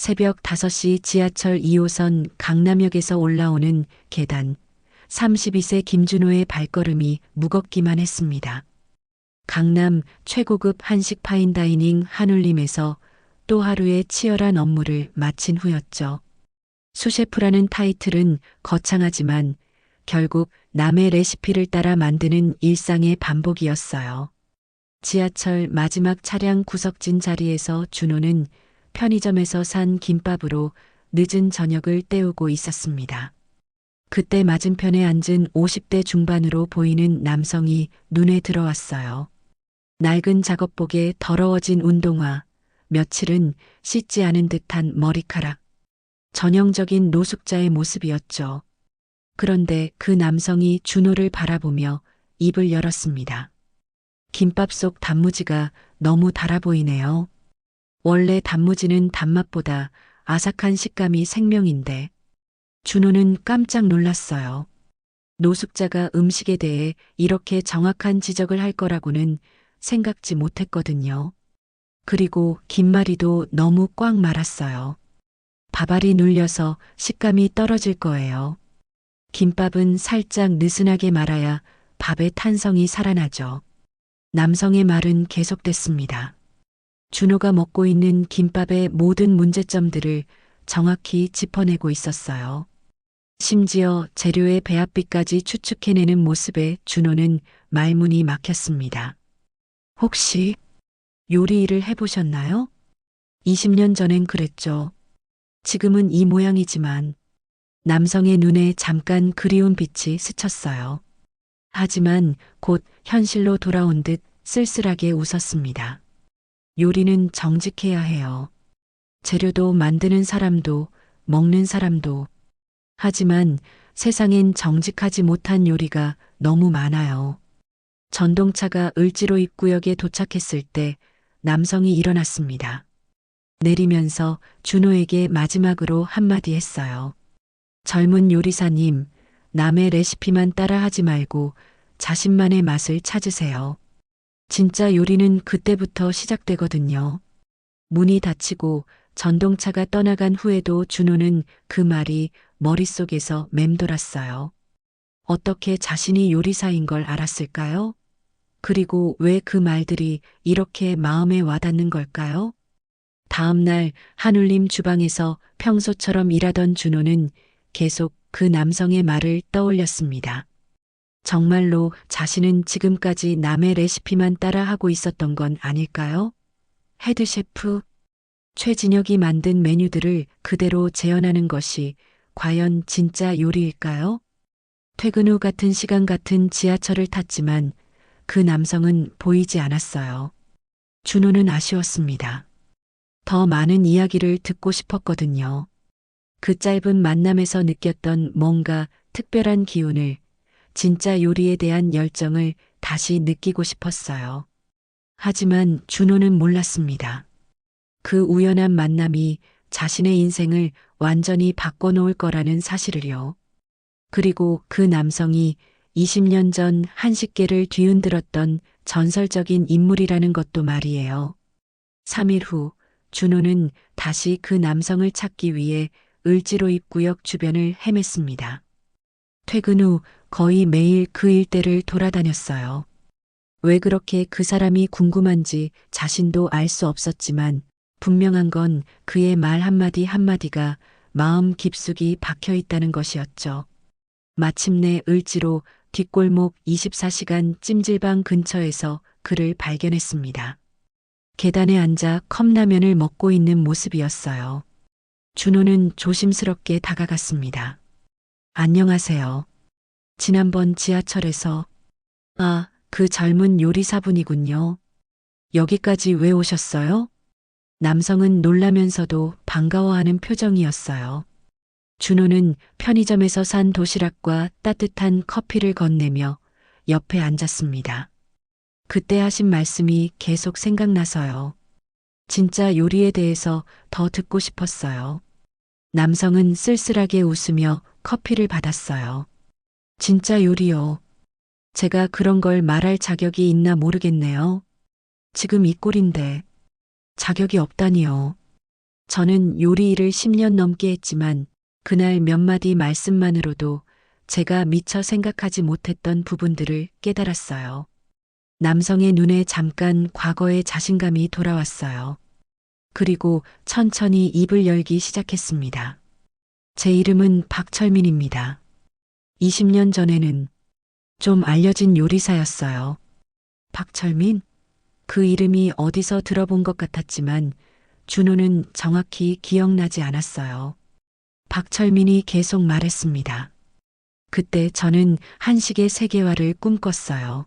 새벽 5시 지하철 2호선 강남역에서 올라오는 계단. 32세 김준호의 발걸음이 무겁기만 했습니다. 강남 최고급 한식 파인다이닝 한울림에서 또 하루의 치열한 업무를 마친 후였죠. 수셰프라는 타이틀은 거창하지만 결국 남의 레시피를 따라 만드는 일상의 반복이었어요. 지하철 마지막 차량 구석진 자리에서 준호는 편의점에서 산 김밥으로 늦은 저녁을 때우고 있었습니다. 그때 맞은편에 앉은 50대 중반으로 보이는 남성이 눈에 들어왔어요. 낡은 작업복에 더러워진 운동화, 며칠은 씻지 않은 듯한 머리카락. 전형적인 노숙자의 모습이었죠. 그런데 그 남성이 준호를 바라보며 입을 열었습니다. 김밥 속 단무지가 너무 달아 보이네요. 원래 단무지는 단맛보다 아삭한 식감이 생명인데. 준호는 깜짝 놀랐어요. 노숙자가 음식에 대해 이렇게 정확한 지적을 할 거라고는 생각지 못했거든요. 그리고 김말이도 너무 꽉 말았어요. 밥알이 눌려서 식감이 떨어질 거예요. 김밥은 살짝 느슨하게 말아야 밥의 탄성이 살아나죠. 남성의 말은 계속됐습니다. 준호가 먹고 있는 김밥의 모든 문제점들을 정확히 짚어내고 있었어요. 심지어 재료의 배합비까지 추측해내는 모습에 준호는 말문이 막혔습니다. 혹시 요리 일을 해보셨나요? 20년 전엔 그랬죠. 지금은 이 모양이지만. 남성의 눈에 잠깐 그리운 빛이 스쳤어요. 하지만 곧 현실로 돌아온 듯 쓸쓸하게 웃었습니다. 요리는 정직해야 해요. 재료도 만드는 사람도 먹는 사람도. 하지만 세상엔 정직하지 못한 요리가 너무 많아요. 전동차가 을지로 입구역에 도착했을 때 남성이 일어났습니다. 내리면서 준호에게 마지막으로 한마디 했어요. 젊은 요리사님, 남의 레시피만 따라하지 말고 자신만의 맛을 찾으세요. 진짜 요리는 그때부터 시작되거든요. 문이 닫히고 전동차가 떠나간 후에도 준호는 그 말이 머릿속에서 맴돌았어요. 어떻게 자신이 요리사인 걸 알았을까요? 그리고 왜 그 말들이 이렇게 마음에 와닿는 걸까요? 다음 날 한울림 주방에서 평소처럼 일하던 준호는 계속 그 남성의 말을 떠올렸습니다. 정말로 자신은 지금까지 남의 레시피만 따라하고 있었던 건 아닐까요? 헤드셰프, 최진혁이 만든 메뉴들을 그대로 재현하는 것이 과연 진짜 요리일까요? 퇴근 후 같은 시간 같은 지하철을 탔지만 그 남성은 보이지 않았어요. 준호는 아쉬웠습니다. 더 많은 이야기를 듣고 싶었거든요. 그 짧은 만남에서 느꼈던 뭔가 특별한 기운을, 진짜 요리에 대한 열정을 다시 느끼고 싶었어요. 하지만 준호는 몰랐습니다. 그 우연한 만남이 자신의 인생을 완전히 바꿔놓을 거라는 사실을요. 그리고 그 남성이 20년 전 한식계를 뒤흔들었던 전설적인 인물이라는 것도 말이에요. 3일 후 준호는 다시 그 남성을 찾기 위해 을지로 입구역 주변을 헤맸습니다. 퇴근 후 거의 매일 그 일대를 돌아다녔어요. 왜 그렇게 그 사람이 궁금한지 자신도 알 수 없었지만 분명한 건 그의 말 한마디 한마디가 마음 깊숙이 박혀 있다는 것이었죠. 마침내 을지로 뒷골목 24시간 찜질방 근처에서 그를 발견했습니다. 계단에 앉아 컵라면을 먹고 있는 모습이었어요. 준호는 조심스럽게 다가갔습니다. 안녕하세요. 지난번 지하철에서, 아, 그 젊은 요리사분이군요. 여기까지 왜 오셨어요? 남성은 놀라면서도 반가워하는 표정이었어요. 준호는 편의점에서 산 도시락과 따뜻한 커피를 건네며 옆에 앉았습니다. 그때 하신 말씀이 계속 생각나서요. 진짜 요리에 대해서 더 듣고 싶었어요. 남성은 쓸쓸하게 웃으며 커피를 받았어요. 진짜 요리요. 제가 그런 걸 말할 자격이 있나 모르겠네요. 지금 이 꼴인데 자격이 없다니요. 저는 요리 일을 10년 넘게 했지만 그날 몇 마디 말씀만으로도 제가 미처 생각하지 못했던 부분들을 깨달았어요. 남성의 눈에 잠깐 과거의 자신감이 돌아왔어요. 그리고 천천히 입을 열기 시작했습니다. 제 이름은 박철민입니다. 20년 전에는 좀 알려진 요리사였어요. 박철민? 그 이름이 어디서 들어본 것 같았지만 준호는 정확히 기억나지 않았어요. 박철민이 계속 말했습니다. 그때 저는 한식의 세계화를 꿈꿨어요.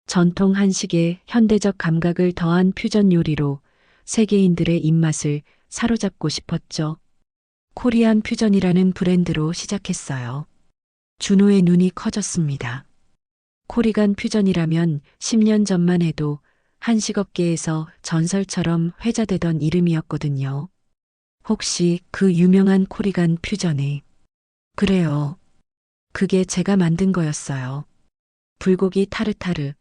전통 한식에 현대적 감각을 더한 퓨전 요리로 세계인들의 입맛을 사로잡고 싶었죠. 코리안 퓨전이라는 브랜드로 시작했어요. 준호의 눈이 커졌습니다. 코리안 퓨전이라면 10년 전만 해도 한식업계에서 전설처럼 회자되던 이름이었거든요. 혹시 그 유명한 코리안 퓨전이? 그래요. 그게 제가 만든 거였어요. 불고기 타르타르,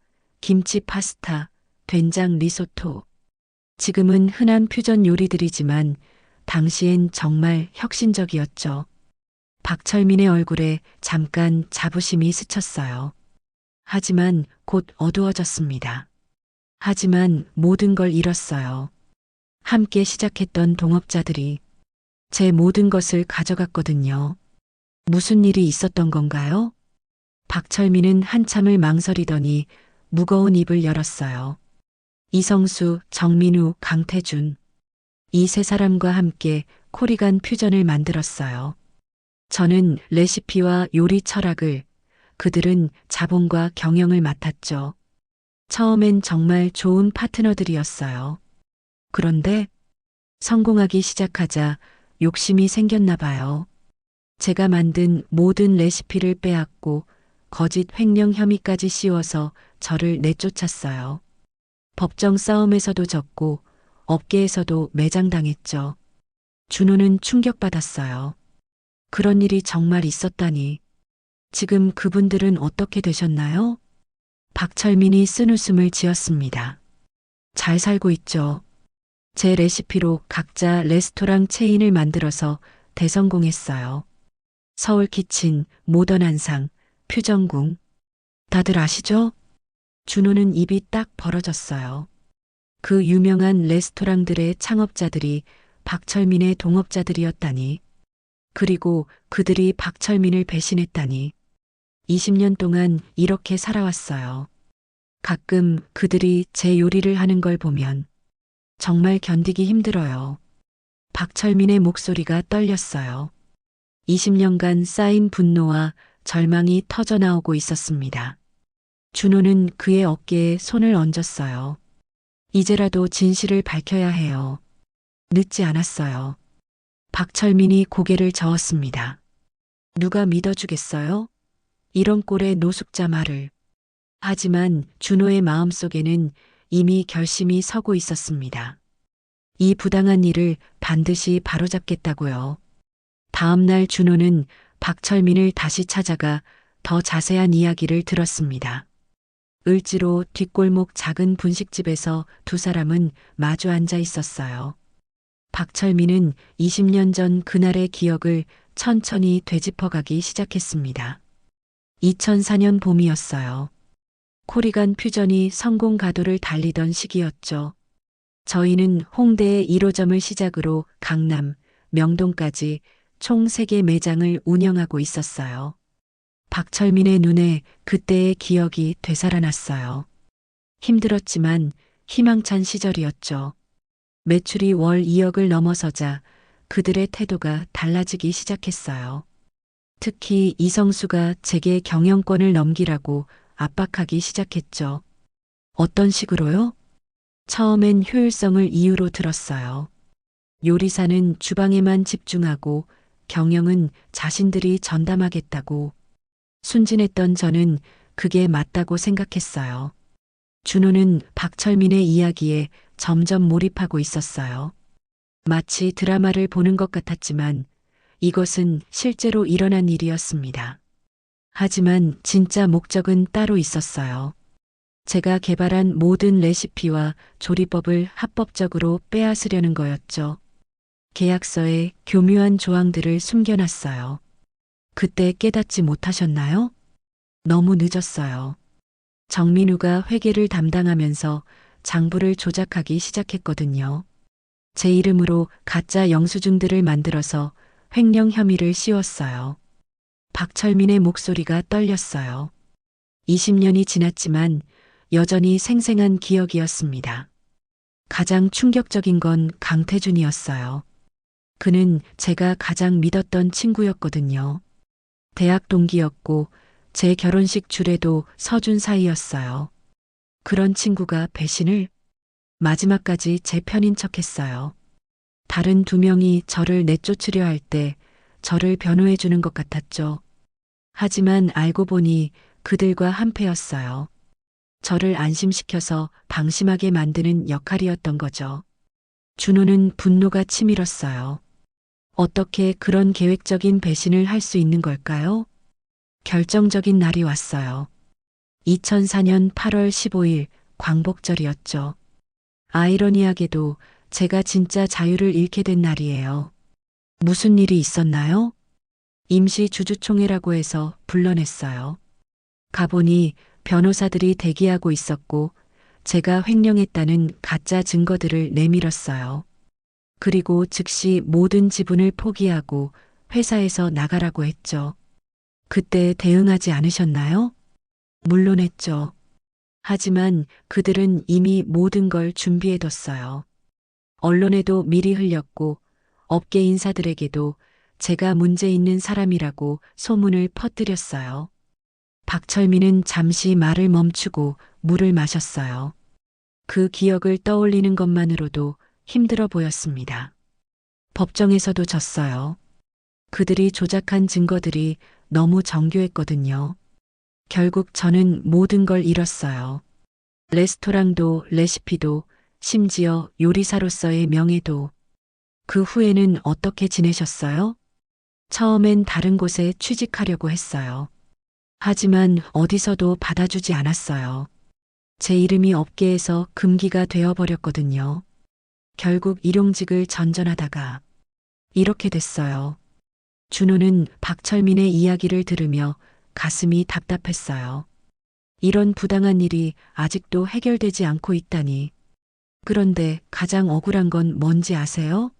김치 파스타, 된장 리소토. 지금은 흔한 퓨전 요리들이지만 당시엔 정말 혁신적이었죠. 박철민의 얼굴에 잠깐 자부심이 스쳤어요. 하지만 곧 어두워졌습니다. 하지만 모든 걸 잃었어요. 함께 시작했던 동업자들이 제 모든 것을 가져갔거든요. 무슨 일이 있었던 건가요? 박철민은 한참을 망설이더니 무거운 입을 열었어요. 이성수, 정민우, 강태준. 이 세 사람과 함께 코리안 퓨전을 만들었어요. 저는 레시피와 요리 철학을, 그들은 자본과 경영을 맡았죠. 처음엔 정말 좋은 파트너들이었어요. 그런데 성공하기 시작하자 욕심이 생겼나 봐요. 제가 만든 모든 레시피를 빼앗고 거짓 횡령 혐의까지 씌워서 저를 내쫓았어요. 법정 싸움에서도 졌고 업계에서도 매장당했죠. 준호는 충격받았어요. 그런 일이 정말 있었다니. 지금 그분들은 어떻게 되셨나요? 박철민이 쓴웃음을 지었습니다. 잘 살고 있죠. 제 레시피로 각자 레스토랑 체인을 만들어서 대성공했어요. 서울 키친, 모던 한상, 퓨전궁. 다들 아시죠? 준호는 입이 딱 벌어졌어요. 그 유명한 레스토랑들의 창업자들이 박철민의 동업자들이었다니. 그리고 그들이 박철민을 배신했다니. 20년 동안 이렇게 살아왔어요. 가끔 그들이 제 요리를 하는 걸 보면 정말 견디기 힘들어요. 박철민의 목소리가 떨렸어요. 20년간 쌓인 분노와 절망이 터져나오고 있었습니다. 준호는 그의 어깨에 손을 얹었어요. 이제라도 진실을 밝혀야 해요. 늦지 않았어요. 박철민이 고개를 저었습니다. 누가 믿어주겠어요? 이런 꼴의 노숙자 말을. 하지만 준호의 마음속에는 이미 결심이 서고 있었습니다. 이 부당한 일을 반드시 바로잡겠다고요. 다음 날 준호는 박철민을 다시 찾아가 더 자세한 이야기를 들었습니다. 을지로 뒷골목 작은 분식집에서 두 사람은 마주 앉아 있었어요. 박철민은 20년 전 그날의 기억을 천천히 되짚어가기 시작했습니다. 2004년 봄이었어요. 코리안 퓨전이 성공 가도를 달리던 시기였죠. 저희는 홍대의 1호점을 시작으로 강남, 명동까지 총 3개 매장을 운영하고 있었어요. 박철민의 눈에 그때의 기억이 되살아났어요. 힘들었지만 희망찬 시절이었죠. 매출이 월 2억을 넘어서자 그들의 태도가 달라지기 시작했어요. 특히 이성수가 제게 경영권을 넘기라고 압박하기 시작했죠. 어떤 식으로요? 처음엔 효율성을 이유로 들었어요. 요리사는 주방에만 집중하고 경영은 자신들이 전담하겠다고. 순진했던 저는 그게 맞다고 생각했어요. 준호는 박철민의 이야기에 점점 몰입하고 있었어요. 마치 드라마를 보는 것 같았지만 이것은 실제로 일어난 일이었습니다. 하지만 진짜 목적은 따로 있었어요. 제가 개발한 모든 레시피와 조리법을 합법적으로 빼앗으려는 거였죠. 계약서에 교묘한 조항들을 숨겨놨어요. 그때 깨닫지 못하셨나요? 너무 늦었어요. 정민우가 회계를 담당하면서 장부를 조작하기 시작했거든요. 제 이름으로 가짜 영수증들을 만들어서 횡령 혐의를 씌웠어요. 박철민의 목소리가 떨렸어요. 20년이 지났지만 여전히 생생한 기억이었습니다. 가장 충격적인 건 강태준이었어요. 그는 제가 가장 믿었던 친구였거든요. 대학 동기였고 제 결혼식 줄에도 서준 사이였어요. 그런 친구가 배신을 마지막까지 제 편인 척했어요. 다른 두 명이 저를 내쫓으려 할 때 저를 변호해 주는 것 같았죠. 하지만 알고 보니 그들과 한패였어요. 저를 안심시켜서 방심하게 만드는 역할이었던 거죠. 준호는 분노가 치밀었어요. 어떻게 그런 계획적인 배신을 할 수 있는 걸까요? 결정적인 날이 왔어요. 2004년 8월 15일 광복절이었죠. 아이러니하게도 제가 진짜 자유를 잃게 된 날이에요. 무슨 일이 있었나요? 임시 주주총회라고 해서 불러냈어요. 가보니 변호사들이 대기하고 있었고 제가 횡령했다는 가짜 증거들을 내밀었어요. 그리고 즉시 모든 지분을 포기하고 회사에서 나가라고 했죠. 그때 대응하지 않으셨나요? 물론 했죠. 하지만 그들은 이미 모든 걸 준비해뒀어요. 언론에도 미리 흘렸고 업계 인사들에게도 제가 문제 있는 사람이라고 소문을 퍼뜨렸어요. 박철민은 잠시 말을 멈추고 물을 마셨어요. 그 기억을 떠올리는 것만으로도 힘들어 보였습니다. 법정에서도 졌어요. 그들이 조작한 증거들이 너무 정교했거든요. 결국 저는 모든 걸 잃었어요. 레스토랑도 레시피도 심지어 요리사로서의 명예도. 그 후에는 어떻게 지내셨어요? 처음엔 다른 곳에 취직하려고 했어요. 하지만 어디서도 받아주지 않았어요. 제 이름이 업계에서 금기가 되어버렸거든요. 결국 일용직을 전전하다가 이렇게 됐어요. 준호는 박철민의 이야기를 들으며 가슴이 답답했어요. 이런 부당한 일이 아직도 해결되지 않고 있다니. 그런데 가장 억울한 건 뭔지 아세요?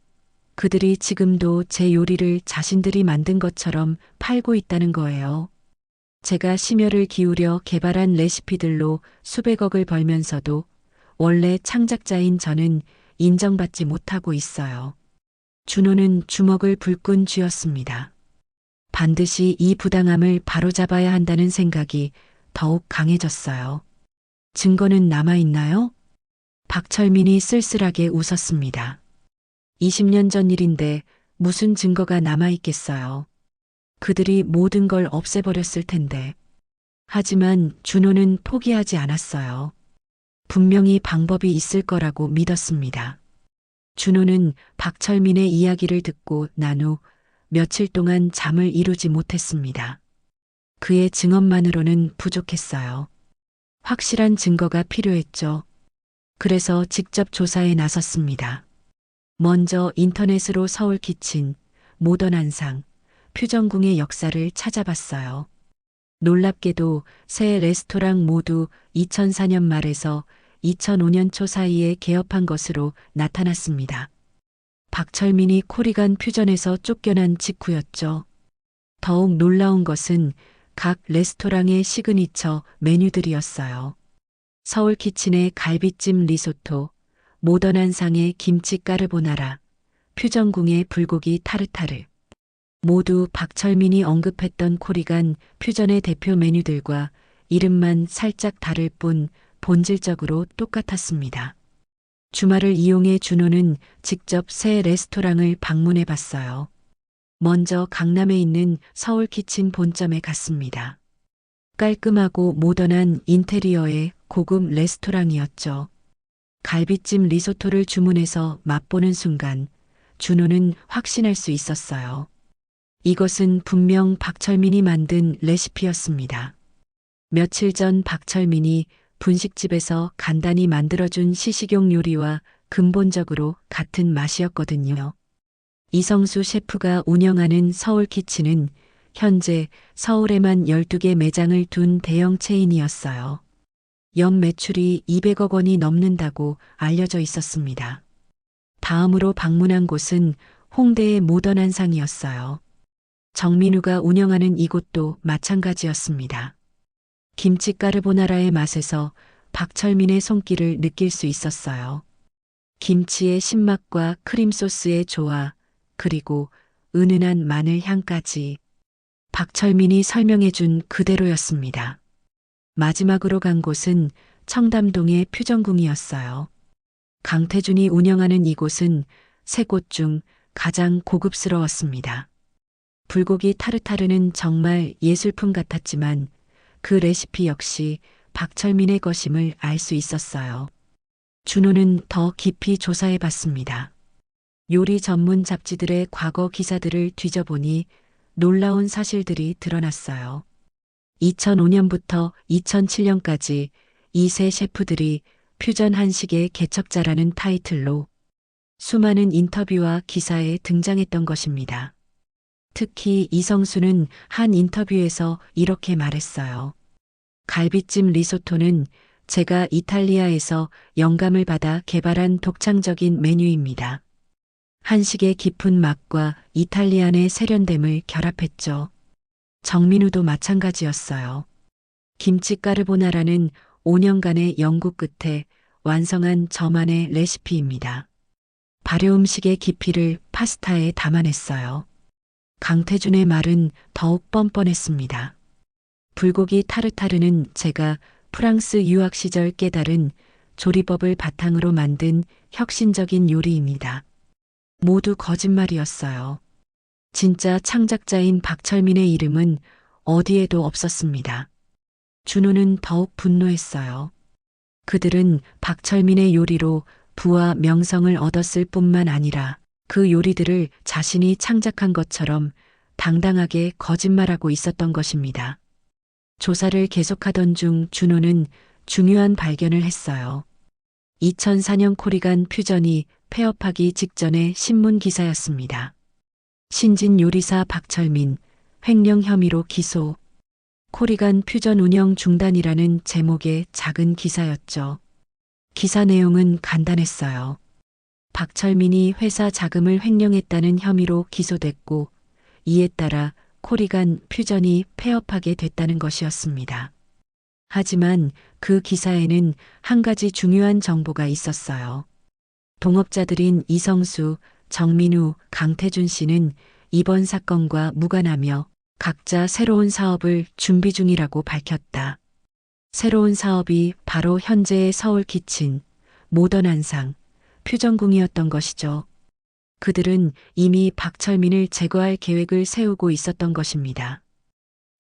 그들이 지금도 제 요리를 자신들이 만든 것처럼 팔고 있다는 거예요. 제가 심혈을 기울여 개발한 레시피들로 수백억을 벌면서도 원래 창작자인 저는 인정받지 못하고 있어요. 준호는 주먹을 불끈 쥐었습니다. 반드시 이 부당함을 바로잡아야 한다는 생각이 더욱 강해졌어요. 증거는 남아있나요? 박철민이 쓸쓸하게 웃었습니다. 20년 전 일인데 무슨 증거가 남아있겠어요. 그들이 모든 걸 없애버렸을 텐데. 하지만 준호는 포기하지 않았어요. 분명히 방법이 있을 거라고 믿었습니다. 준호는 박철민의 이야기를 듣고 난 후 며칠 동안 잠을 이루지 못했습니다. 그의 증언만으로는 부족했어요. 확실한 증거가 필요했죠. 그래서 직접 조사에 나섰습니다. 먼저 인터넷으로 서울 키친, 모던 한상, 퓨전궁의 역사를 찾아봤어요. 놀랍게도 세 레스토랑 모두 2004년 말에서 2005년 초 사이에 개업한 것으로 나타났습니다. 박철민이 코리간 퓨전에서 쫓겨난 직후였죠. 더욱 놀라운 것은 각 레스토랑의 시그니처 메뉴들이었어요. 서울 키친의 갈비찜 리소토, 모던 한상의 김치 까르보나라, 퓨전궁의 불고기 타르타르. 모두 박철민이 언급했던 코리간 퓨전의 대표 메뉴들과 이름만 살짝 다를 뿐 본질적으로 똑같았습니다. 주말을 이용해 준호는 직접 새 레스토랑을 방문해 봤어요. 먼저 강남에 있는 서울 키친 본점에 갔습니다. 깔끔하고 모던한 인테리어의 고급 레스토랑이었죠. 갈비찜 리소토를 주문해서 맛보는 순간 준호는 확신할 수 있었어요. 이것은 분명 박철민이 만든 레시피였습니다. 며칠 전 박철민이 분식집에서 간단히 만들어준 시식용 요리와 근본적으로 같은 맛이었거든요. 이성수 셰프가 운영하는 서울키친은 현재 서울에만 12개 매장을 둔 대형 체인이었어요. 연 매출이 200억 원이 넘는다고 알려져 있었습니다. 다음으로 방문한 곳은 홍대의 모던한상이었어요. 정민우가 운영하는 이곳도 마찬가지였습니다. 김치 까르보나라의 맛에서 박철민의 손길을 느낄 수 있었어요. 김치의 신맛과 크림 소스의 조화, 그리고 은은한 마늘 향까지 박철민이 설명해 준 그대로였습니다. 마지막으로 간 곳은 청담동의 표정궁이었어요. 강태준이 운영하는 이곳은 세 곳 중 가장 고급스러웠습니다. 불고기 타르타르는 정말 예술품 같았지만 그 레시피 역시 박철민의 것임을 알 수 있었어요. 준호는 더 깊이 조사해 봤습니다. 요리 전문 잡지들의 과거 기사들을 뒤져보니 놀라운 사실들이 드러났어요. 2005년부터 2007년까지 이 세 셰프들이 퓨전 한식의 개척자라는 타이틀로 수많은 인터뷰와 기사에 등장했던 것입니다. 특히 이성수는 한 인터뷰에서 이렇게 말했어요. 갈비찜 리소토는 제가 이탈리아에서 영감을 받아 개발한 독창적인 메뉴입니다. 한식의 깊은 맛과 이탈리안의 세련됨을 결합했죠. 정민우도 마찬가지였어요. 김치 까르보나라는 5년간의 연구 끝에 완성한 저만의 레시피입니다. 발효 음식의 깊이를 파스타에 담아냈어요. 강태준의 말은 더욱 뻔뻔했습니다. 불고기 타르타르는 제가 프랑스 유학 시절 깨달은 조리법을 바탕으로 만든 혁신적인 요리입니다. 모두 거짓말이었어요. 진짜 창작자인 박철민의 이름은 어디에도 없었습니다. 준호는 더욱 분노했어요. 그들은 박철민의 요리로 부와 명성을 얻었을 뿐만 아니라 그 요리들을 자신이 창작한 것처럼 당당하게 거짓말하고 있었던 것입니다. 조사를 계속하던 중 준호는 중요한 발견을 했어요. 2004년 코리간 퓨전이 폐업하기 직전의 신문 기사였습니다. 신진 요리사 박철민, 횡령 혐의로 기소. 코리간 퓨전 운영 중단이라는 제목의 작은 기사였죠. 기사 내용은 간단했어요. 박철민이 회사 자금을 횡령했다는 혐의로 기소됐고, 이에 따라 코리간 퓨전이 폐업하게 됐다는 것이었습니다. 하지만 그 기사에는 한 가지 중요한 정보가 있었어요. 동업자들인 이성수, 정민우, 강태준 씨는 이번 사건과 무관하며 각자 새로운 사업을 준비 중이라고 밝혔다. 새로운 사업이 바로 현재의 서울키친, 모던한상, 퓨전궁이었던 것이죠. 그들은 이미 박철민을 제거할 계획을 세우고 있었던 것입니다.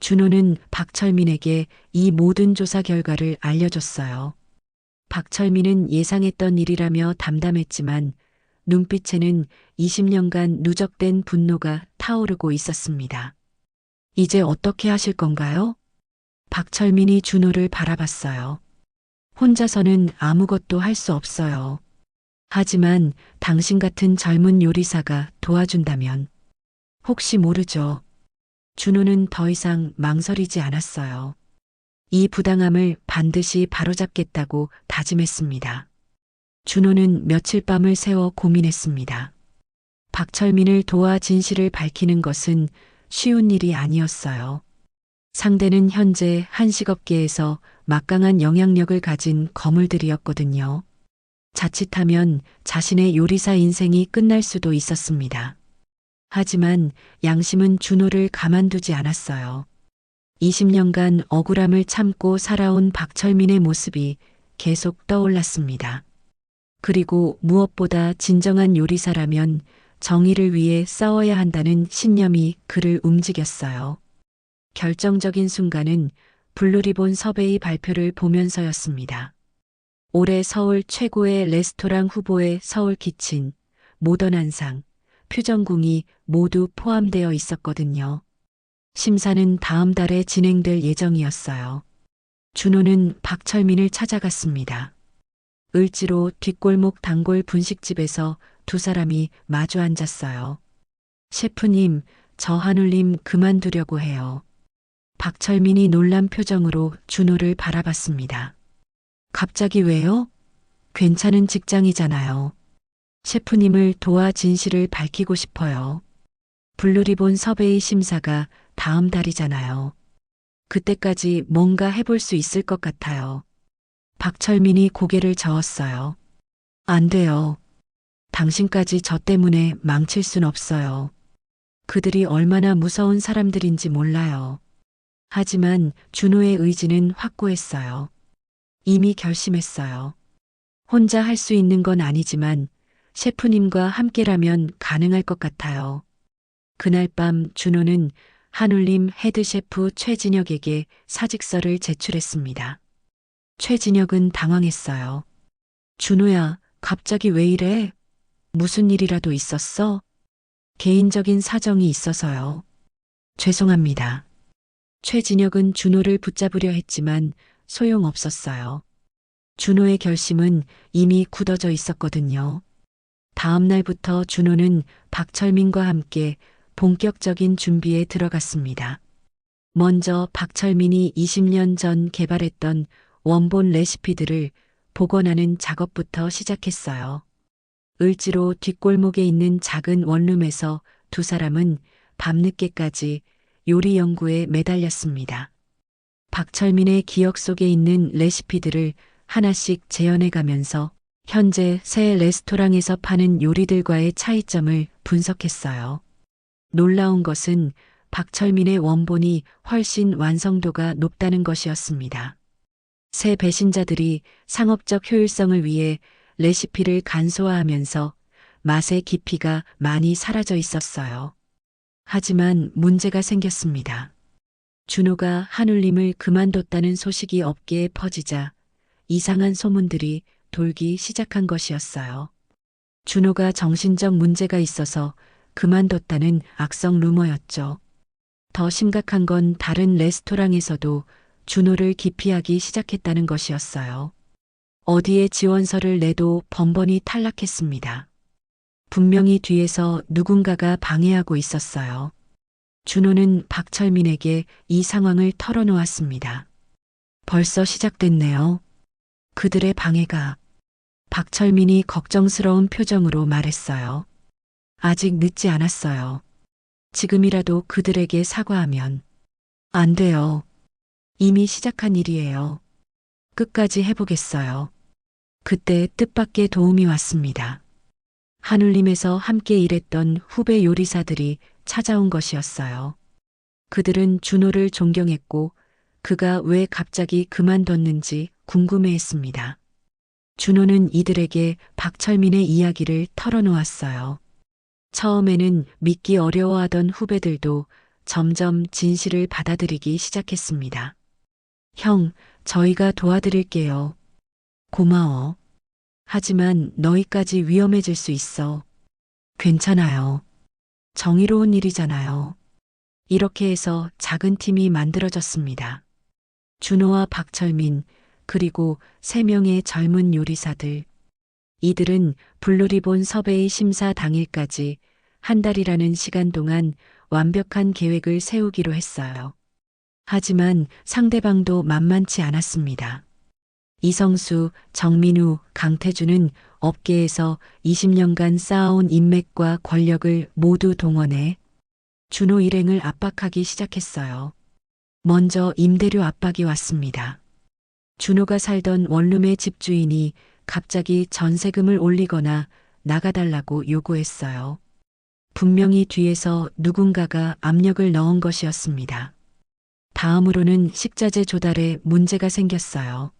준호는 박철민에게 이 모든 조사 결과를 알려줬어요. 박철민은 예상했던 일이라며 담담했지만 눈빛에는 20년간 누적된 분노가 타오르고 있었습니다. 이제 어떻게 하실 건가요? 박철민이 준호를 바라봤어요. 혼자서는 아무것도 할 수 없어요. 하지만 당신 같은 젊은 요리사가 도와준다면 혹시 모르죠. 준호는 더 이상 망설이지 않았어요. 이 부당함을 반드시 바로잡겠다고 다짐했습니다. 준호는 며칠 밤을 새워 고민했습니다. 박철민을 도와 진실을 밝히는 것은 쉬운 일이 아니었어요. 상대는 현재 한식업계에서 막강한 영향력을 가진 거물들이었거든요. 자칫하면 자신의 요리사 인생이 끝날 수도 있었습니다. 하지만 양심은 준호를 가만두지 않았어요. 20년간 억울함을 참고 살아온 박철민의 모습이 계속 떠올랐습니다. 그리고 무엇보다 진정한 요리사라면 정의를 위해 싸워야 한다는 신념이 그를 움직였어요. 결정적인 순간은 블루리본 섭외의 발표를 보면서였습니다. 올해 서울 최고의 레스토랑 후보에 서울키친, 모던한상, 퓨전궁이 모두 포함되어 있었거든요. 심사는 다음 달에 진행될 예정이었어요. 준호는 박철민을 찾아갔습니다. 을지로 뒷골목 단골 분식집에서 두 사람이 마주 앉았어요. 셰프님, 저 한울님 그만두려고 해요. 박철민이 놀란 표정으로 준호를 바라봤습니다. 갑자기 왜요? 괜찮은 직장이잖아요. 셰프님을 도와 진실을 밝히고 싶어요. 블루리본 섭외의 심사가 다음 달이잖아요. 그때까지 뭔가 해볼 수 있을 것 같아요. 박철민이 고개를 저었어요. 안 돼요. 당신까지 저 때문에 망칠 순 없어요. 그들이 얼마나 무서운 사람들인지 몰라요. 하지만 준호의 의지는 확고했어요. 이미 결심했어요. 혼자 할 수 있는 건 아니지만 셰프님과 함께라면 가능할 것 같아요. 그날 밤 준호는 한울림 헤드셰프 최진혁에게 사직서를 제출했습니다. 최진혁은 당황했어요. 준호야, 갑자기 왜 이래? 무슨 일이라도 있었어? 개인적인 사정이 있어서요. 죄송합니다. 최진혁은 준호를 붙잡으려 했지만 소용없었어요. 준호의 결심은 이미 굳어져 있었거든요. 다음 날부터 준호는 박철민과 함께 본격적인 준비에 들어갔습니다. 먼저 박철민이 20년 전 개발했던 원본 레시피들을 복원하는 작업부터 시작했어요. 을지로 뒷골목에 있는 작은 원룸에서 두 사람은 밤늦게까지 요리 연구에 매달렸습니다. 박철민의 기억 속에 있는 레시피들을 하나씩 재현해 가면서 현재 새 레스토랑에서 파는 요리들과의 차이점을 분석했어요. 놀라운 것은 박철민의 원본이 훨씬 완성도가 높다는 것이었습니다. 새 배신자들이 상업적 효율성을 위해 레시피를 간소화하면서 맛의 깊이가 많이 사라져 있었어요. 하지만 문제가 생겼습니다. 준호가 한울림을 그만뒀다는 소식이 업계에 퍼지자 이상한 소문들이 돌기 시작한 것이었어요. 준호가 정신적 문제가 있어서 그만뒀다는 악성 루머였죠. 더 심각한 건 다른 레스토랑에서도 준호를 기피하기 시작했다는 것이었어요. 어디에 지원서를 내도 번번이 탈락했습니다. 분명히 뒤에서 누군가가 방해하고 있었어요. 준호는 박철민에게 이 상황을 털어놓았습니다. 벌써 시작됐네요. 그들의 방해가. 박철민이 걱정스러운 표정으로 말했어요. 아직 늦지 않았어요. 지금이라도 그들에게 사과하면. 안 돼요. 이미 시작한 일이에요. 끝까지 해보겠어요. 그때 뜻밖의 도움이 왔습니다. 한울림에서 함께 일했던 후배 요리사들이 찾아온 것이었어요. 그들은 준호를 존경했고 그가 왜 갑자기 그만뒀는지 궁금해했습니다. 준호는 이들에게 박철민의 이야기를 털어놓았어요. 처음에는 믿기 어려워하던 후배들도 점점 진실을 받아들이기 시작했습니다. 형, 저희가 도와드릴게요. 고마워. 하지만 너희까지 위험해질 수 있어. 괜찮아요. 정의로운 일이잖아요. 이렇게 해서 작은 팀이 만들어졌습니다. 준호와 박철민, 그리고 3명의 젊은 요리사들. 이들은 블루리본 섭외의 심사 당일까지 한 달이라는 시간 동안 완벽한 계획을 세우기로 했어요. 하지만 상대방도 만만치 않았습니다. 이성수, 정민우, 강태준은 업계에서 20년간 쌓아온 인맥과 권력을 모두 동원해 준호 일행을 압박하기 시작했어요. 먼저 임대료 압박이 왔습니다. 준호가 살던 원룸의 집주인이 갑자기 전세금을 올리거나 나가달라고 요구했어요. 분명히 뒤에서 누군가가 압력을 넣은 것이었습니다. 다음으로는 식자재 조달에 문제가 생겼어요.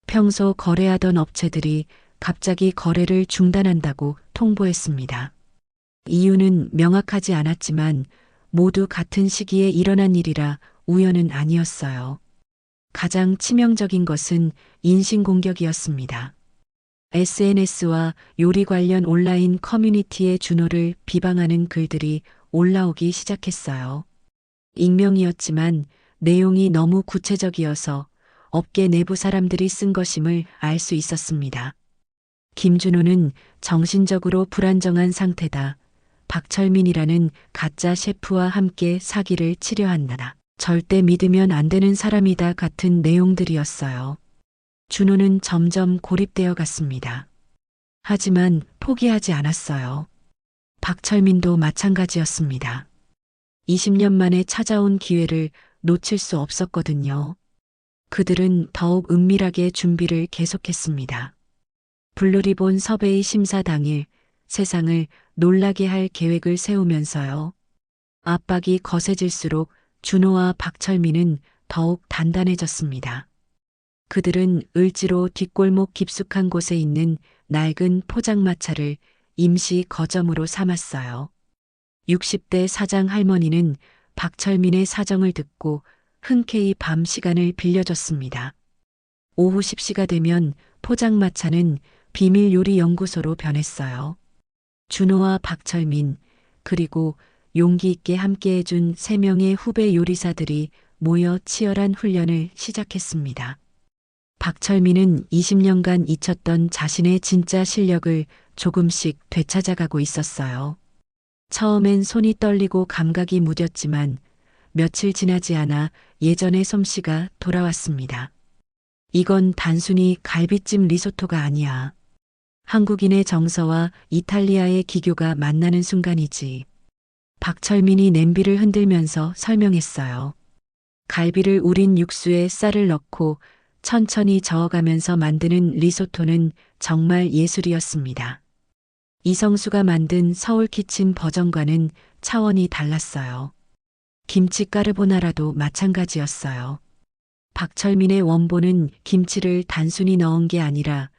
평소 거래하던 업체들이 갑자기 거래를 중단한다고 통보했습니다. 이유는 명확하지 않았지만 모두 같은 시기에 일어난 일이라 우연은 아니었어요. 가장 치명적인 것은 인신공격이었습니다. SNS와 요리 관련 온라인 커뮤니티에 준호를 비방하는 글들이 올라오기 시작했어요. 익명이었지만 내용이 너무 구체적이어서 업계 내부 사람들이 쓴 것임을 알 수 있었습니다. 김준호는 정신적으로 불안정한 상태다. 박철민이라는 가짜 셰프와 함께 사기를 치려 한다. 절대 믿으면 안 되는 사람이다 같은 내용들이었어요. 준호는 점점 고립되어 갔습니다. 하지만 포기하지 않았어요. 박철민도 마찬가지였습니다. 20년 만에 찾아온 기회를 놓칠 수 없었거든요. 그들은 더욱 은밀하게 준비를 계속했습니다. 블루리본 섭외의 심사 당일 세상을 놀라게 할 계획을 세우면서요. 압박이 거세질수록 준호와 박철민은 더욱 단단해졌습니다. 그들은 을지로 뒷골목 깊숙한 곳에 있는 낡은 포장마차를 임시 거점으로 삼았어요. 60대 사장 할머니는 박철민의 사정을 듣고 흔쾌히 밤 시간을 빌려줬습니다. 오후 10시가 되면 포장마차는 비밀 요리 연구소로 변했어요. 준호와 박철민, 그리고 용기 있게 함께해준 3명의 후배 요리사들이 모여 치열한 훈련을 시작했습니다. 박철민은 20년간 잊혔던 자신의 진짜 실력을 조금씩 되찾아가고 있었어요. 처음엔 손이 떨리고 감각이 무뎠지만 며칠 지나지 않아 예전의 솜씨가 돌아왔습니다. 이건 단순히 갈비찜 리소토가 아니야. 한국인의 정서와 이탈리아의 기교가 만나는 순간이지. 박철민이 냄비를 흔들면서 설명했어요. 갈비를 우린 육수에 쌀을 넣고 천천히 저어가면서 만드는 리소토는 정말 예술이었습니다. 이성수가 만든 서울 키친 버전과는 차원이 달랐어요. 김치 까르보나라도 마찬가지였어요. 박철민의 원본은 김치를 단순히 넣은 게 아니라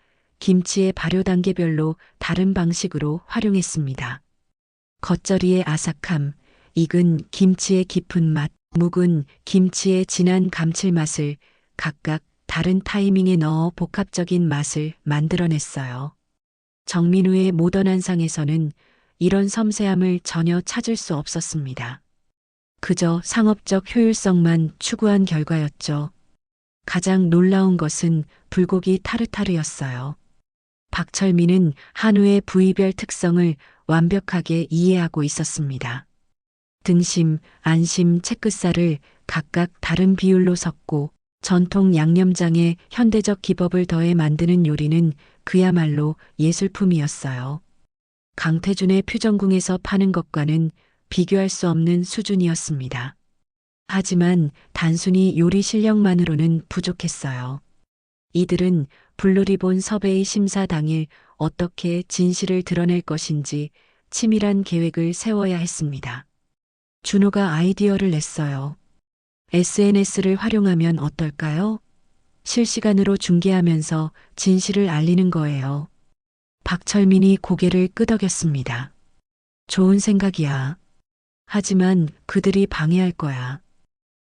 김치의 발효 단계별로 다른 방식으로 활용했습니다. 겉절이의 아삭함, 익은 김치의 깊은 맛, 묵은 김치의 진한 감칠맛을 각각 다른 타이밍에 넣어 복합적인 맛을 만들어냈어요. 정민우의 모던한 상에서는 이런 섬세함을 전혀 찾을 수 없었습니다. 그저 상업적 효율성만 추구한 결과였죠. 가장 놀라운 것은 불고기 타르타르였어요. 박철민은 한우의 부위별 특성을 완벽하게 이해하고 있었습니다. 등심, 안심, 채끝살을 각각 다른 비율로 섞고 전통 양념장에 현대적 기법을 더해 만드는 요리는 그야말로 예술품이었어요. 강태준의 표정궁에서 파는 것과는 비교할 수 없는 수준이었습니다. 하지만 단순히 요리 실력만으로는 부족했어요. 이들은 블루리본 섭외의 심사 당일 어떻게 진실을 드러낼 것인지 치밀한 계획을 세워야 했습니다. 준호가 아이디어를 냈어요. SNS를 활용하면 어떨까요? 실시간으로 중계하면서 진실을 알리는 거예요. 박철민이 고개를 끄덕였습니다. 좋은 생각이야. 하지만 그들이 방해할 거야.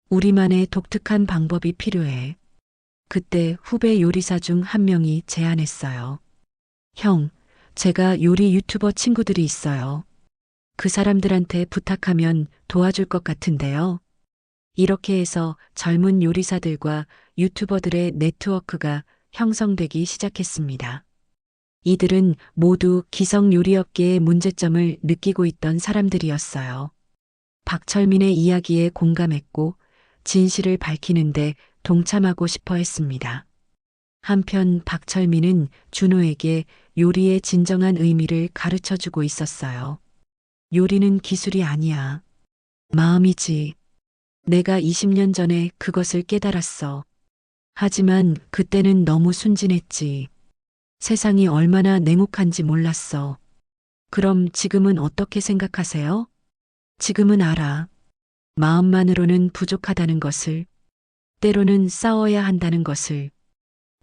우리만의 독특한 방법이 필요해. 그때 후배 요리사 중 한 명이 제안했어요. 형, 제가 요리 유튜버 친구들이 있어요. 그 사람들한테 부탁하면 도와줄 것 같은데요. 이렇게 해서 젊은 요리사들과 유튜버들의 네트워크가 형성되기 시작했습니다. 이들은 모두 기성 요리업계의 문제점을 느끼고 있던 사람들이었어요. 박철민의 이야기에 공감했고 진실을 밝히는데 동참하고 싶어 했습니다. 한편 박철민은 준호에게 요리의 진정한 의미를 가르쳐주고 있었어요. 요리는 기술이 아니야. 마음이지. 내가 20년 전에 그것을 깨달았어. 하지만 그때는 너무 순진했지. 세상이 얼마나 냉혹한지 몰랐어. 그럼 지금은 어떻게 생각하세요? 지금은 알아. 마음만으로는 부족하다는 것을, 때로는 싸워야 한다는 것을.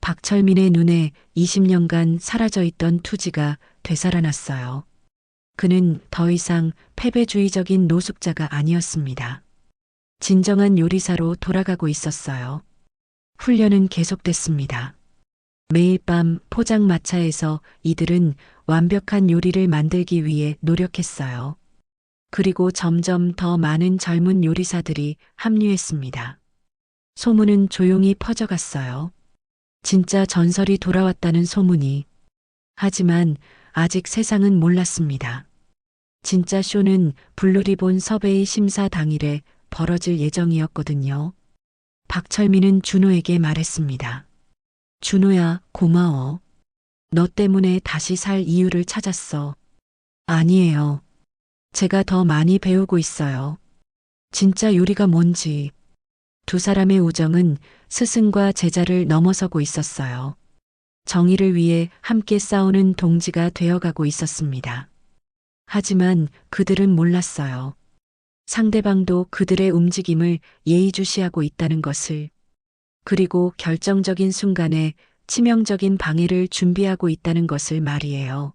박철민의 눈에 20년간 사라져 있던 투지가 되살아났어요. 그는 더 이상 패배주의적인 노숙자가 아니었습니다. 진정한 요리사로 돌아가고 있었어요. 훈련은 계속됐습니다. 매일 밤 포장마차에서 이들은 완벽한 요리를 만들기 위해 노력했어요. 그리고 점점 더 많은 젊은 요리사들이 합류했습니다. 소문은 조용히 퍼져갔어요. 진짜 전설이 돌아왔다는 소문이. 하지만 아직 세상은 몰랐습니다. 진짜 쇼는 블루리본 섭외의 심사 당일에 벌어질 예정이었거든요. 박철민은 준호에게 말했습니다. 준호야, 고마워. 너 때문에 다시 살 이유를 찾았어. 아니에요. 제가 더 많이 배우고 있어요. 진짜 요리가 뭔지. 두 사람의 우정은 스승과 제자를 넘어서고 있었어요. 정의를 위해 함께 싸우는 동지가 되어가고 있었습니다. 하지만 그들은 몰랐어요. 상대방도 그들의 움직임을 예의주시하고 있다는 것을, 그리고 결정적인 순간에 치명적인 방해를 준비하고 있다는 것을 말이에요.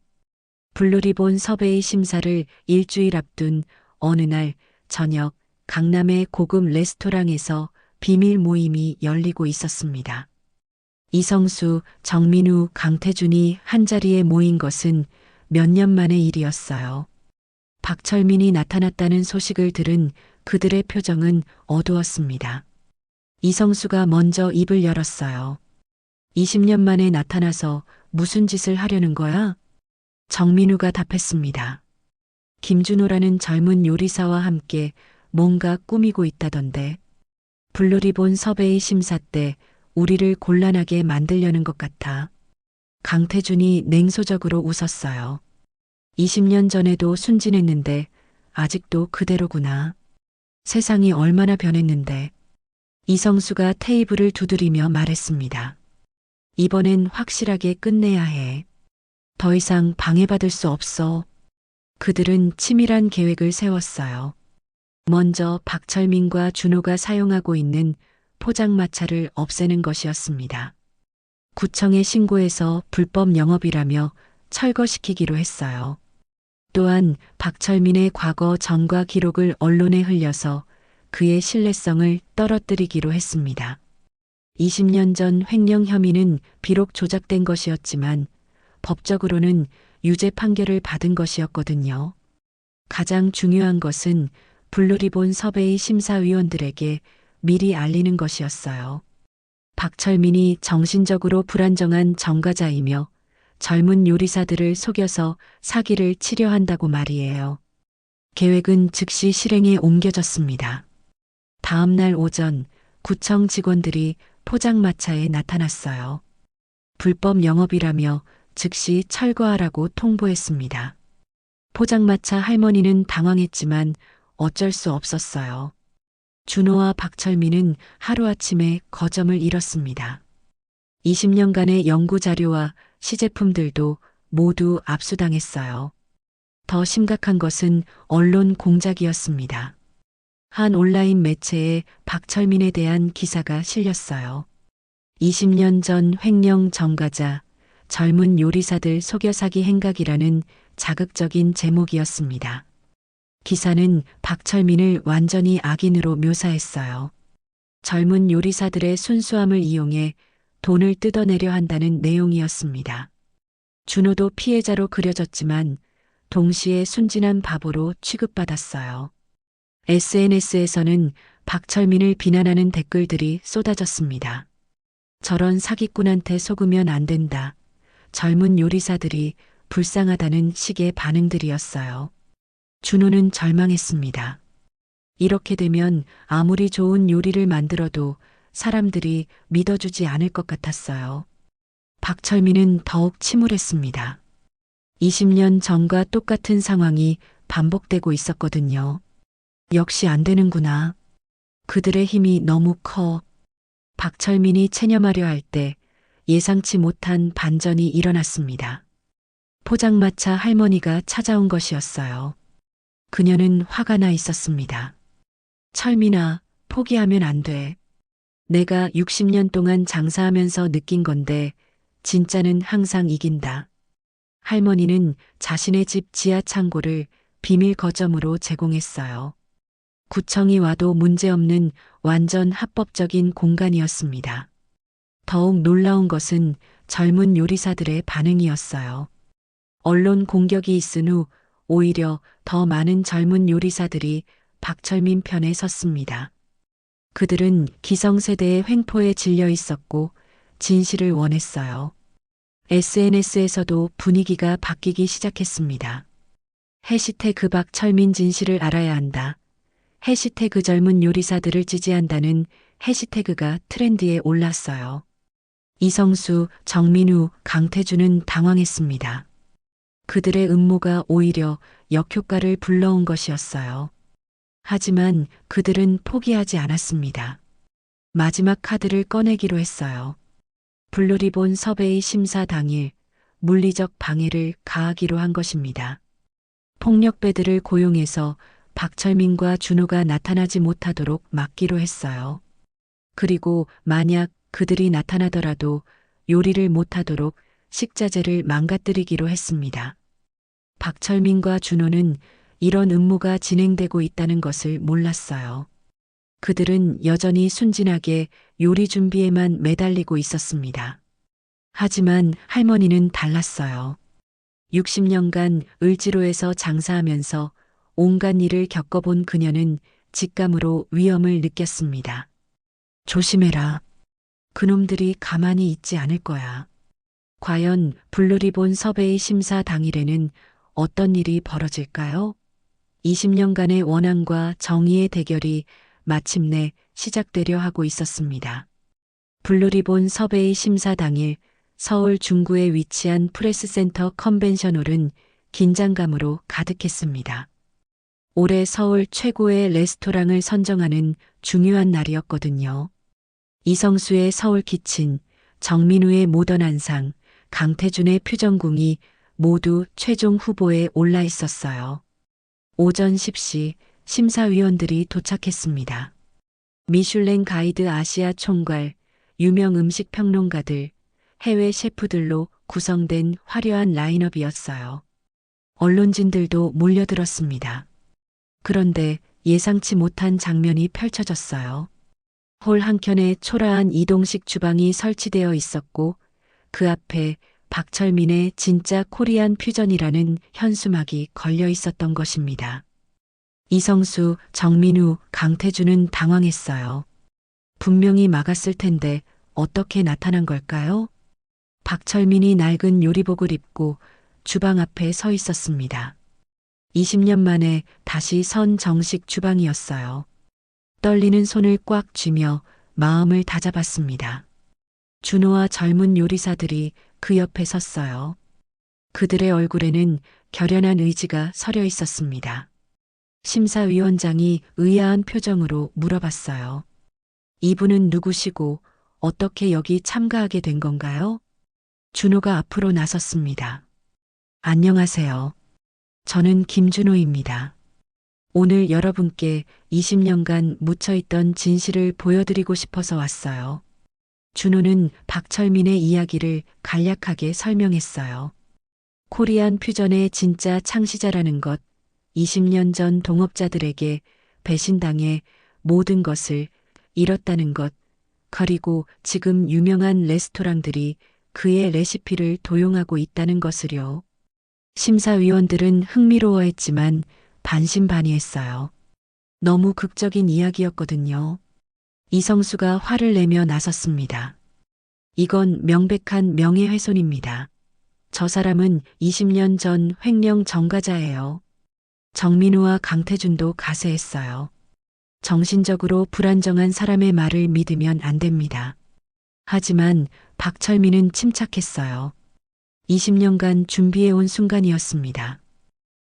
블루리본 섭외의 심사를 일주일 앞둔 어느 날 저녁 강남의 고급 레스토랑에서 비밀 모임이 열리고 있었습니다. 이성수, 정민우, 강태준이 한자리에 모인 것은 몇 년 만의 일이었어요. 박철민이 나타났다는 소식을 들은 그들의 표정은 어두웠습니다. 이성수가 먼저 입을 열었어요. 20년 만에 나타나서 무슨 짓을 하려는 거야? 정민우가 답했습니다. 김준호라는 젊은 요리사와 함께 뭔가 꾸미고 있다던데. 블루리본 섭외의 심사 때 우리를 곤란하게 만들려는 것 같아. 강태준이 냉소적으로 웃었어요. 20년 전에도 순진했는데 아직도 그대로구나. 세상이 얼마나 변했는데. 이성수가 테이블을 두드리며 말했습니다. 이번엔 확실하게 끝내야 해. 더 이상 방해받을 수 없어. 그들은 치밀한 계획을 세웠어요. 먼저 박철민과 준호가 사용하고 있는 포장마차를 없애는 것이었습니다. 구청에 신고해서 불법 영업이라며 철거시키기로 했어요. 또한 박철민의 과거 전과 기록을 언론에 흘려서 그의 신뢰성을 떨어뜨리기로 했습니다. 20년 전 횡령 혐의는 비록 조작된 것이었지만 법적으로는 유죄 판결을 받은 것이었거든요. 가장 중요한 것은 블루리본 섭외의 심사위원들에게 미리 알리는 것이었어요. 박철민이 정신적으로 불안정한 전과자이며 젊은 요리사들을 속여서 사기를 치려 한다고 말이에요. 계획은 즉시 실행에 옮겨졌습니다. 다음 날 오전 구청 직원들이 포장마차에 나타났어요. 불법 영업이라며 즉시 철거하라고 통보했습니다. 포장마차 할머니는 당황했지만 어쩔 수 없었어요. 준호와 박철민은 하루아침에 거점을 잃었습니다. 20년간의 연구 자료와 시제품들도 모두 압수당했어요. 더 심각한 것은 언론 공작이었습니다. 한 온라인 매체에 박철민에 대한 기사가 실렸어요. 20년 전 횡령 전과자, 젊은 요리사들 속여 사기 행각이라는 자극적인 제목이었습니다. 기사는 박철민을 완전히 악인으로 묘사했어요. 젊은 요리사들의 순수함을 이용해 돈을 뜯어내려 한다는 내용이었습니다. 준호도 피해자로 그려졌지만 동시에 순진한 바보로 취급받았어요. SNS에서는 박철민을 비난하는 댓글들이 쏟아졌습니다. 저런 사기꾼한테 속으면 안 된다. 젊은 요리사들이 불쌍하다는 식의 반응들이었어요. 준호는 절망했습니다. 이렇게 되면 아무리 좋은 요리를 만들어도 사람들이 믿어주지 않을 것 같았어요. 박철민은 더욱 침울했습니다. 20년 전과 똑같은 상황이 반복되고 있었거든요. 역시 안 되는구나. 그들의 힘이 너무 커. 박철민이 체념하려 할 때 예상치 못한 반전이 일어났습니다. 포장마차 할머니가 찾아온 것이었어요. 그녀는 화가 나 있었습니다. 철민아, 포기하면 안 돼. 내가 60년 동안 장사하면서 느낀 건데 진짜는 항상 이긴다. 할머니는 자신의 집 지하 창고를 비밀 거점으로 제공했어요. 구청이 와도 문제없는 완전 합법적인 공간이었습니다. 더욱 놀라운 것은 젊은 요리사들의 반응이었어요. 언론 공격이 있은 후 오히려 더 많은 젊은 요리사들이 박철민 편에 섰습니다. 그들은 기성세대의 횡포에 질려 있었고 진실을 원했어요. SNS에서도 분위기가 바뀌기 시작했습니다. 해시태그 박철민 진실을 알아야 한다. 해시태그 젊은 요리사들을 지지한다는 해시태그가 트렌드에 올랐어요. 이성수, 정민우, 강태준은 당황했습니다. 그들의 음모가 오히려 역효과를 불러온 것이었어요. 하지만 그들은 포기하지 않았습니다. 마지막 카드를 꺼내기로 했어요. 블루리본 섭외의 심사 당일 물리적 방해를 가하기로 한 것입니다. 폭력배들을 고용해서 박철민과 준호가 나타나지 못하도록 막기로 했어요. 그리고 만약 그들이 나타나더라도 요리를 못하도록 식자재를 망가뜨리기로 했습니다. 박철민과 준호는 이런 음모가 진행되고 있다는 것을 몰랐어요. 그들은 여전히 순진하게 요리 준비에만 매달리고 있었습니다. 하지만 할머니는 달랐어요. 60년간 을지로에서 장사하면서 온갖 일을 겪어본 그녀는 직감으로 위험을 느꼈습니다. 조심해라. 그놈들이 가만히 있지 않을 거야. 과연 블루리본 섭외의 심사 당일에는 어떤 일이 벌어질까요? 20년간의 원한과 정의의 대결이 마침내 시작되려 하고 있었습니다. 블루리본 섭외의 심사 당일 서울 중구에 위치한 프레스센터 컨벤션홀은 긴장감으로 가득했습니다. 올해 서울 최고의 레스토랑을 선정하는 중요한 날이었거든요. 이성수의 서울 키친, 정민우의 모던 한상, 강태준의 퓨전궁이 모두 최종 후보에 올라 있었어요. 오전 10시 심사위원들이 도착했습니다. 미슐랭 가이드 아시아 총괄, 유명 음식 평론가들, 해외 셰프들로 구성된 화려한 라인업이었어요. 언론진들도 몰려들었습니다. 그런데 예상치 못한 장면이 펼쳐졌어요. 홀 한켠에 초라한 이동식 주방이 설치되어 있었고 그 앞에 박철민의 진짜 코리안 퓨전이라는 현수막이 걸려 있었던 것입니다. 이성수, 정민우, 강태준은 당황했어요. 분명히 막았을 텐데 어떻게 나타난 걸까요? 박철민이 낡은 요리복을 입고 주방 앞에 서 있었습니다. 20년 만에 다시 선 정식 주방이었어요. 떨리는 손을 꽉 쥐며 마음을 다잡았습니다. 준호와 젊은 요리사들이 그 옆에 섰어요. 그들의 얼굴에는 결연한 의지가 서려 있었습니다. 심사위원장이 의아한 표정으로 물어봤어요. 이분은 누구시고 어떻게 여기 참가하게 된 건가요? 준호가 앞으로 나섰습니다. 안녕하세요. 저는 김준호입니다. 오늘 여러분께 20년간 묻혀있던 진실을 보여드리고 싶어서 왔어요. 준호는 박철민의 이야기를 간략하게 설명했어요. 코리안 퓨전의 진짜 창시자라는 것, 20년 전 동업자들에게 배신당해 모든 것을 잃었다는 것, 그리고 지금 유명한 레스토랑들이 그의 레시피를 도용하고 있다는 것을요. 심사위원들은 흥미로워했지만 반신반의했어요. 너무 극적인 이야기였거든요. 이성수가 화를 내며 나섰습니다. 이건 명백한 명예훼손입니다. 저 사람은 20년 전 횡령 전과자예요. 정민우와 강태준도 가세했어요. 정신적으로 불안정한 사람의 말을 믿으면 안 됩니다. 하지만 박철민은 침착했어요. 20년간 준비해온 순간이었습니다.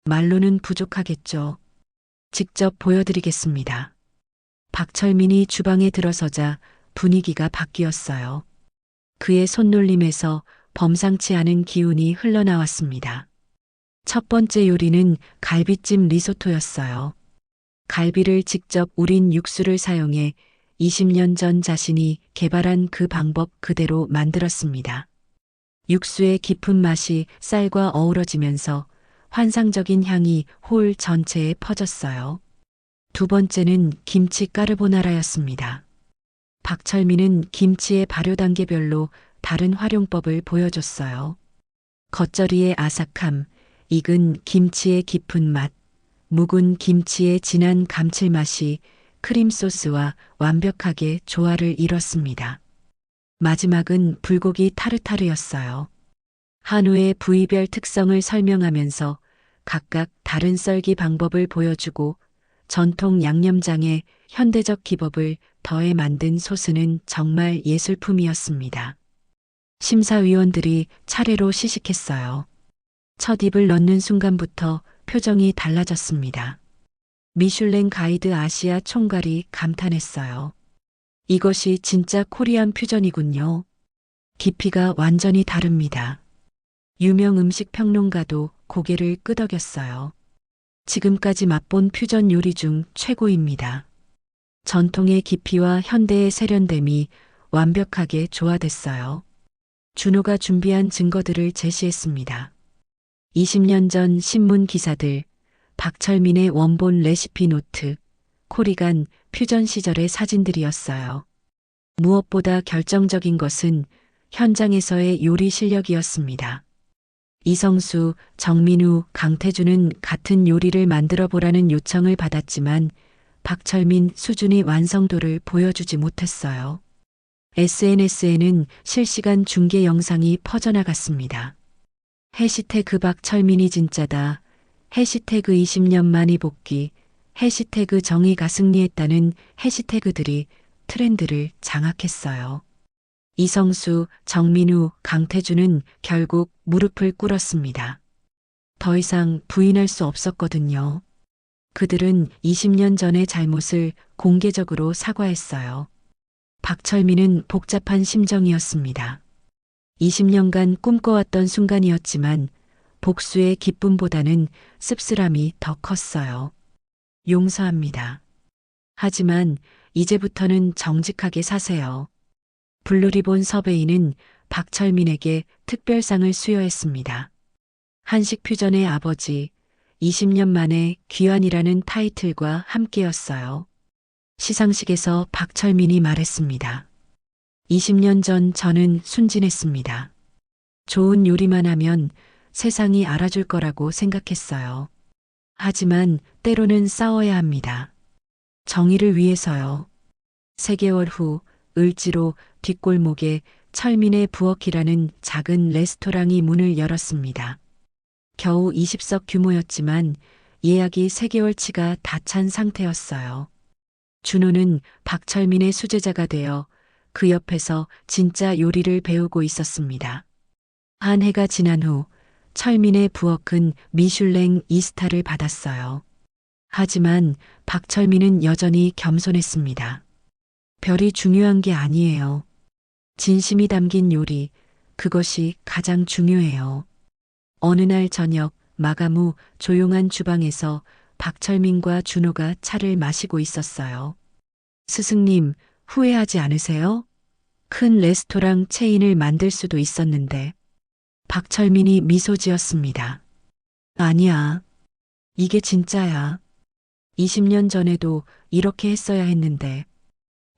말로는 부족하겠죠. 직접 보여드리겠습니다. 박철민이 주방에 들어서자 분위기가 바뀌었어요. 그의 손놀림에서 범상치 않은 기운이 흘러나왔습니다. 첫 번째 요리는 갈비찜 리소토였어요. 갈비를 직접 우린 육수를 사용해 20년 전 자신이 개발한 그 방법 그대로 만들었습니다. 육수의 깊은 맛이 쌀과 어우러지면서 환상적인 향이 홀 전체에 퍼졌어요. 두 번째는 김치 까르보나라였습니다. 박철민은 김치의 발효 단계별로 다른 활용법을 보여줬어요. 겉절이의 아삭함, 익은 김치의 깊은 맛, 묵은 김치의 진한 감칠맛이 크림소스와 완벽하게 조화를 이뤘습니다. 마지막은 불고기 타르타르였어요. 한우의 부위별 특성을 설명하면서 각각 다른 썰기 방법을 보여주고 전통 양념장에 현대적 기법을 더해 만든 소스는 정말 예술품이었습니다. 심사위원들이 차례로 시식했어요. 첫 입을 넣는 순간부터 표정이 달라졌습니다. 미슐랭 가이드 아시아 총괄이 감탄했어요. 이것이 진짜 코리안 퓨전이군요. 깊이가 완전히 다릅니다. 유명 음식 평론가도 고개를 끄덕였어요. 지금까지 맛본 퓨전 요리 중 최고입니다. 전통의 깊이와 현대의 세련됨이 완벽하게 조화됐어요. 준호가 준비한 증거들을 제시했습니다. 20년 전 신문 기사들, 박철민의 원본 레시피 노트, 코리간 퓨전 시절의 사진들이었어요. 무엇보다 결정적인 것은 현장에서의 요리 실력이었습니다. 이성수, 정민우, 강태준은 같은 요리를 만들어 보라는 요청을 받았지만 박철민, 수준이 완성도를 보여주지 못했어요. SNS에는 실시간 중계 영상이 퍼져나갔습니다. 해시태그 박철민이 진짜다. 해시태그 20년 만이 복귀. 해시태그 정의가 승리했다는 해시태그들이 트렌드를 장악했어요. 이성수, 정민우, 강태준은 결국 무릎을 꿇었습니다. 더 이상 부인할 수 없었거든요. 그들은 20년 전의 잘못을 공개적으로 사과했어요. 박철민은 복잡한 심정이었습니다. 20년간 꿈꿔왔던 순간이었지만 복수의 기쁨보다는 씁쓸함이 더 컸어요. 용서합니다. 하지만 이제부터는 정직하게 사세요. 블루리본 섭외인은 박철민에게 특별상을 수여했습니다. 한식 퓨전의 아버지, 20년 만에 귀환이라는 타이틀과 함께였어요. 시상식에서 박철민이 말했습니다. 20년 전 저는 순진했습니다. 좋은 요리만 하면 세상이 알아줄 거라고 생각했어요. 하지만 때로는 싸워야 합니다. 정의를 위해서요. 3개월 후 을지로 뒷골목에 철민의 부엌이라는 작은 레스토랑이 문을 열었습니다. 겨우 20석 규모였지만 예약이 3개월치가 다 찬 상태였어요. 준호는 박철민의 수제자가 되어 그 옆에서 진짜 요리를 배우고 있었습니다. 한 해가 지난 후 철민의 부엌은 미슐랭 2스타를 받았어요. 하지만 박철민은 여전히 겸손했습니다. 별이 중요한 게 아니에요. 진심이 담긴 요리, 그것이 가장 중요해요. 어느 날 저녁 마감 후 조용한 주방에서 박철민과 준호가 차를 마시고 있었어요. 스승님, 후회하지 않으세요? 큰 레스토랑 체인을 만들 수도 있었는데. 박철민이 미소 지었습니다. 아니야. 이게 진짜야. 20년 전에도 이렇게 했어야 했는데.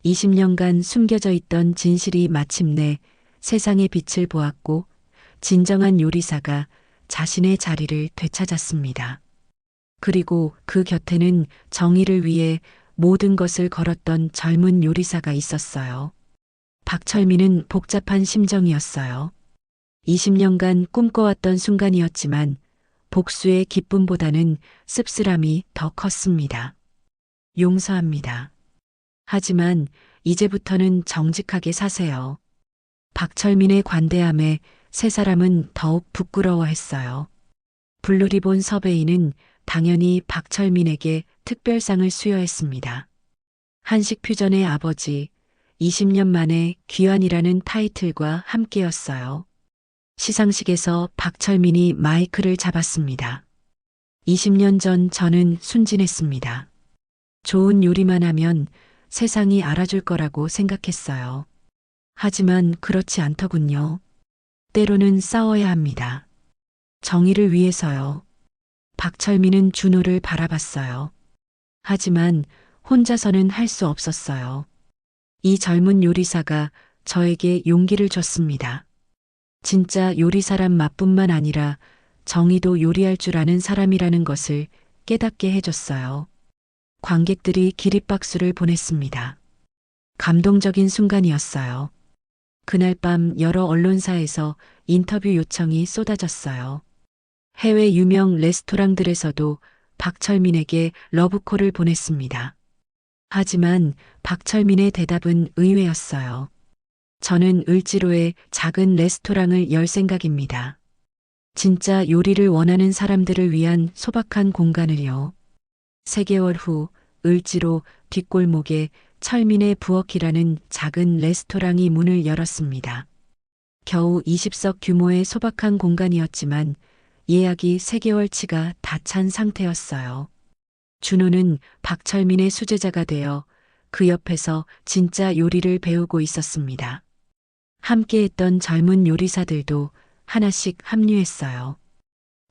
20년간 숨겨져 있던 진실이 마침내 세상의 빛을 보았고 진정한 요리사가 자신의 자리를 되찾았습니다. 그리고 그 곁에는 정의를 위해 모든 것을 걸었던 젊은 요리사가 있었어요. 박철민은 복잡한 심정이었어요. 20년간 꿈꿔왔던 순간이었지만 복수의 기쁨보다는 씁쓸함이 더 컸습니다. 용서합니다. 하지만 이제부터는 정직하게 사세요. 박철민의 관대함에 세 사람은 더욱 부끄러워했어요. 블루리본 섭외인은 당연히 박철민에게 특별상을 수여했습니다. 한식 퓨전의 아버지, 20년 만에 귀환이라는 타이틀과 함께였어요. 시상식에서 박철민이 마이크를 잡았습니다. 20년 전 저는 순진했습니다. 좋은 요리만 하면 세상이 알아줄 거라고 생각했어요. 하지만 그렇지 않더군요. 때로는 싸워야 합니다. 정의를 위해서요. 박철민은 준호를 바라봤어요. 하지만 혼자서는 할 수 없었어요. 이 젊은 요리사가 저에게 용기를 줬습니다. 진짜 요리사란 맛뿐만 아니라 정의도 요리할 줄 아는 사람이라는 것을 깨닫게 해줬어요. 관객들이 기립박수를 보냈습니다. 감동적인 순간이었어요. 그날 밤 여러 언론사에서 인터뷰 요청이 쏟아졌어요. 해외 유명 레스토랑들에서도 박철민에게 러브콜을 보냈습니다. 하지만 박철민의 대답은 의외였어요. 저는 을지로에 작은 레스토랑을 열 생각입니다. 진짜 요리를 원하는 사람들을 위한 소박한 공간을요. 3개월 후 을지로 뒷골목에 철민의 부엌이라는 작은 레스토랑이 문을 열었습니다. 겨우 20석 규모의 소박한 공간이었지만 예약이 3개월치가 다 찬 상태였어요. 준호는 박철민의 수제자가 되어 그 옆에서 진짜 요리를 배우고 있었습니다. 함께했던 젊은 요리사들도 하나씩 합류했어요.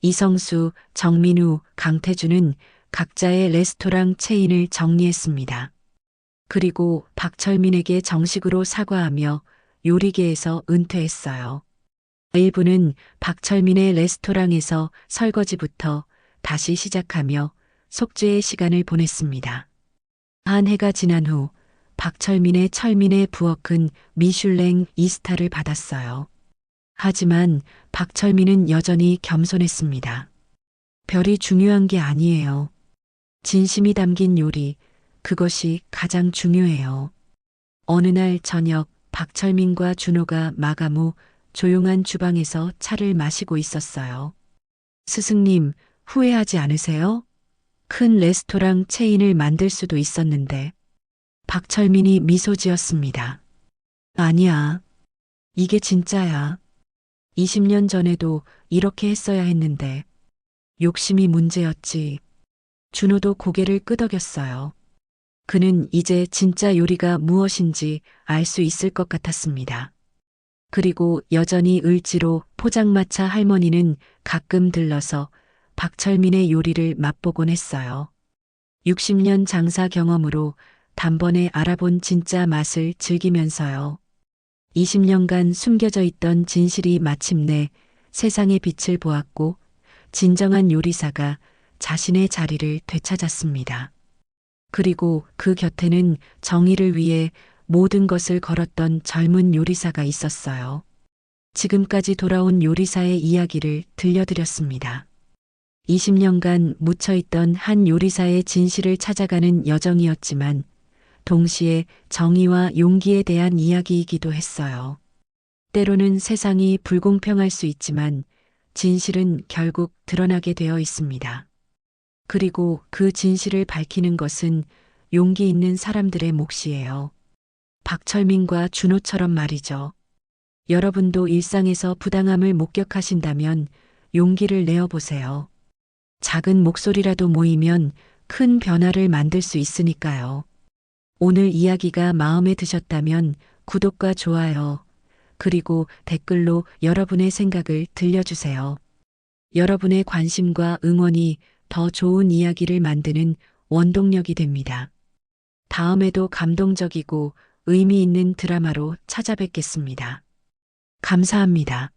이성수, 정민우, 강태준은 각자의 레스토랑 체인을 정리했습니다. 그리고 박철민에게 정식으로 사과하며 요리계에서 은퇴했어요. 일부는 박철민의 레스토랑에서 설거지부터 다시 시작하며 속죄의 시간을 보냈습니다. 한 해가 지난 후 박철민의 철민의 부엌은 미슐랭 2스타를 받았어요. 하지만 박철민은 여전히 겸손했습니다. 별이 중요한 게 아니에요. 진심이 담긴 요리, 그것이 가장 중요해요. 어느 날 저녁 박철민과 준호가 마감 후 조용한 주방에서 차를 마시고 있었어요. 스승님, 후회하지 않으세요? 큰 레스토랑 체인을 만들 수도 있었는데. 박철민이 미소 지었습니다. 아니야. 이게 진짜야. 20년 전에도 이렇게 했어야 했는데. 욕심이 문제였지. 준호도 고개를 끄덕였어요. 그는 이제 진짜 요리가 무엇인지 알 수 있을 것 같았습니다. 그리고 여전히 을지로 포장마차 할머니는 가끔 들러서 박철민의 요리를 맛보곤 했어요. 60년 장사 경험으로 단번에 알아본 진짜 맛을 즐기면서요. 20년간 숨겨져 있던 진실이 마침내 세상의 빛을 보았고 진정한 요리사가 자신의 자리를 되찾았습니다. 그리고 그 곁에는 정의를 위해 모든 것을 걸었던 젊은 요리사가 있었어요. 지금까지 돌아온 요리사의 이야기를 들려드렸습니다. 20년간 묻혀있던 한 요리사의 진실을 찾아가는 여정이었지만 동시에 정의와 용기에 대한 이야기이기도 했어요. 때로는 세상이 불공평할 수 있지만 진실은 결국 드러나게 되어 있습니다. 그리고 그 진실을 밝히는 것은 용기 있는 사람들의 몫이에요. 박철민과 준호처럼 말이죠. 여러분도 일상에서 부당함을 목격하신다면 용기를 내어보세요. 작은 목소리라도 모이면 큰 변화를 만들 수 있으니까요. 오늘 이야기가 마음에 드셨다면 구독과 좋아요, 그리고 댓글로 여러분의 생각을 들려주세요. 여러분의 관심과 응원이 더 좋은 이야기를 만드는 원동력이 됩니다. 다음에도 감동적이고 의미 있는 드라마로 찾아뵙겠습니다. 감사합니다.